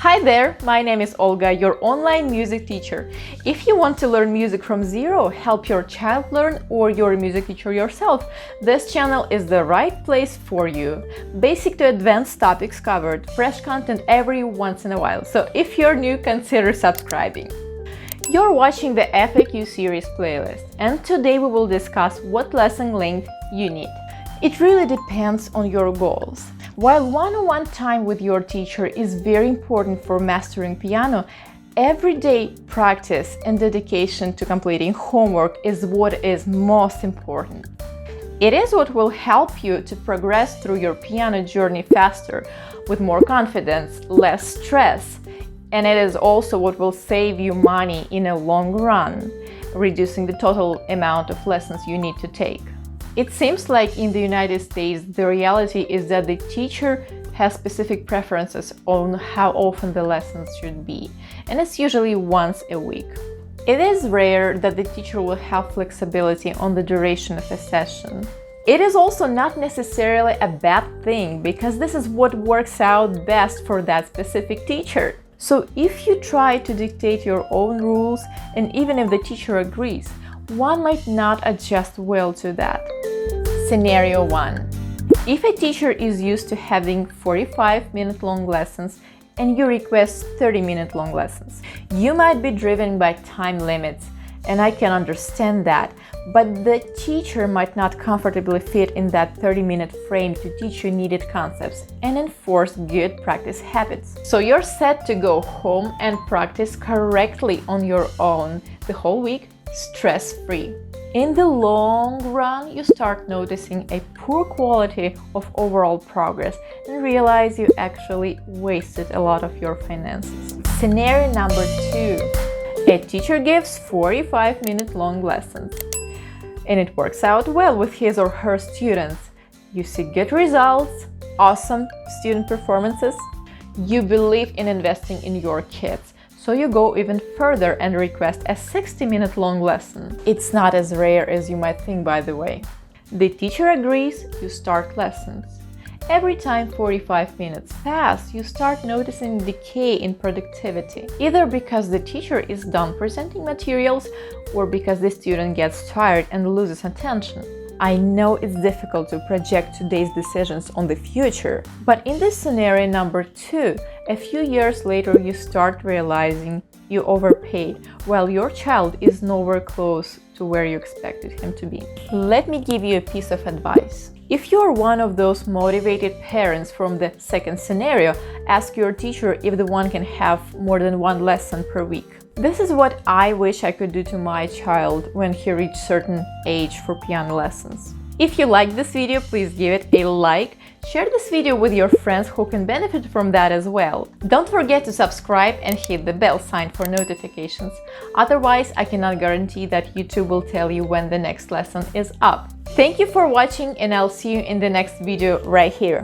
Hi there, my name is Olga, your online music teacher. If you want to learn music from zero, help your child learn, or you're a music teacher yourself, this channel is the right place for you. Basic to advanced topics covered, fresh content every once in a while. So if you're new, consider subscribing. You're watching the FAQ series playlist, and today we will discuss what lesson length you need. It really depends on your goals. While one-on-one time with your teacher is very important for mastering piano, everyday practice and dedication to completing homework is what is most important. It is what will help you to progress through your piano journey faster, with more confidence, less stress, and it is also what will save you money in a long run, reducing the total amount of lessons you need to take. It seems like in the United States, the reality is that the teacher has specific preferences on how often the lessons should be, and it's usually once a week. It is rare that the teacher will have flexibility on the duration of a session. It is also not necessarily a bad thing, because this is what works out best for that specific teacher. So if you try to dictate your own rules, and even if the teacher agrees, one might not adjust well to that. Scenario 1. If a teacher is used to having 45-minute long lessons and you request 30-minute long lessons, you might be driven by time limits, and I can understand that, but the teacher might not comfortably fit in that 30-minute frame to teach you needed concepts and enforce good practice habits. So you're set to go home and practice correctly on your own the whole week, stress-free. In the long run, you start noticing a poor quality of overall progress and realize you actually wasted a lot of your finances. Scenario number 2. A teacher gives 45-minute long lessons, and it works out well with his or her students. You see good results, awesome student performances. You believe in investing in your kids, so you go even further and request a 60-minute long lesson. It's not as rare as you might think, by the way. The teacher agrees, you start lessons. Every time 45 minutes pass, you start noticing decay in productivity, either because the teacher is done presenting materials or because the student gets tired and loses attention. I know it's difficult to project today's decisions on the future, but in this scenario number 2, a few years later you start realizing you overpaid, while your child is nowhere close to where you expected him to be. Let me give you a piece of advice. If you're one of those motivated parents from the second scenario, ask your teacher if the one can have more than one lesson per week. This is what I wish I could do to my child when he reached certain age for piano lessons. If you like this video, please give it a like, share this video with your friends who can benefit from that as well. Don't forget to subscribe and hit the bell sign for notifications. Otherwise, I cannot guarantee that YouTube will tell you when the next lesson is up. Thank you for watching, and I'll see you in the next video right here.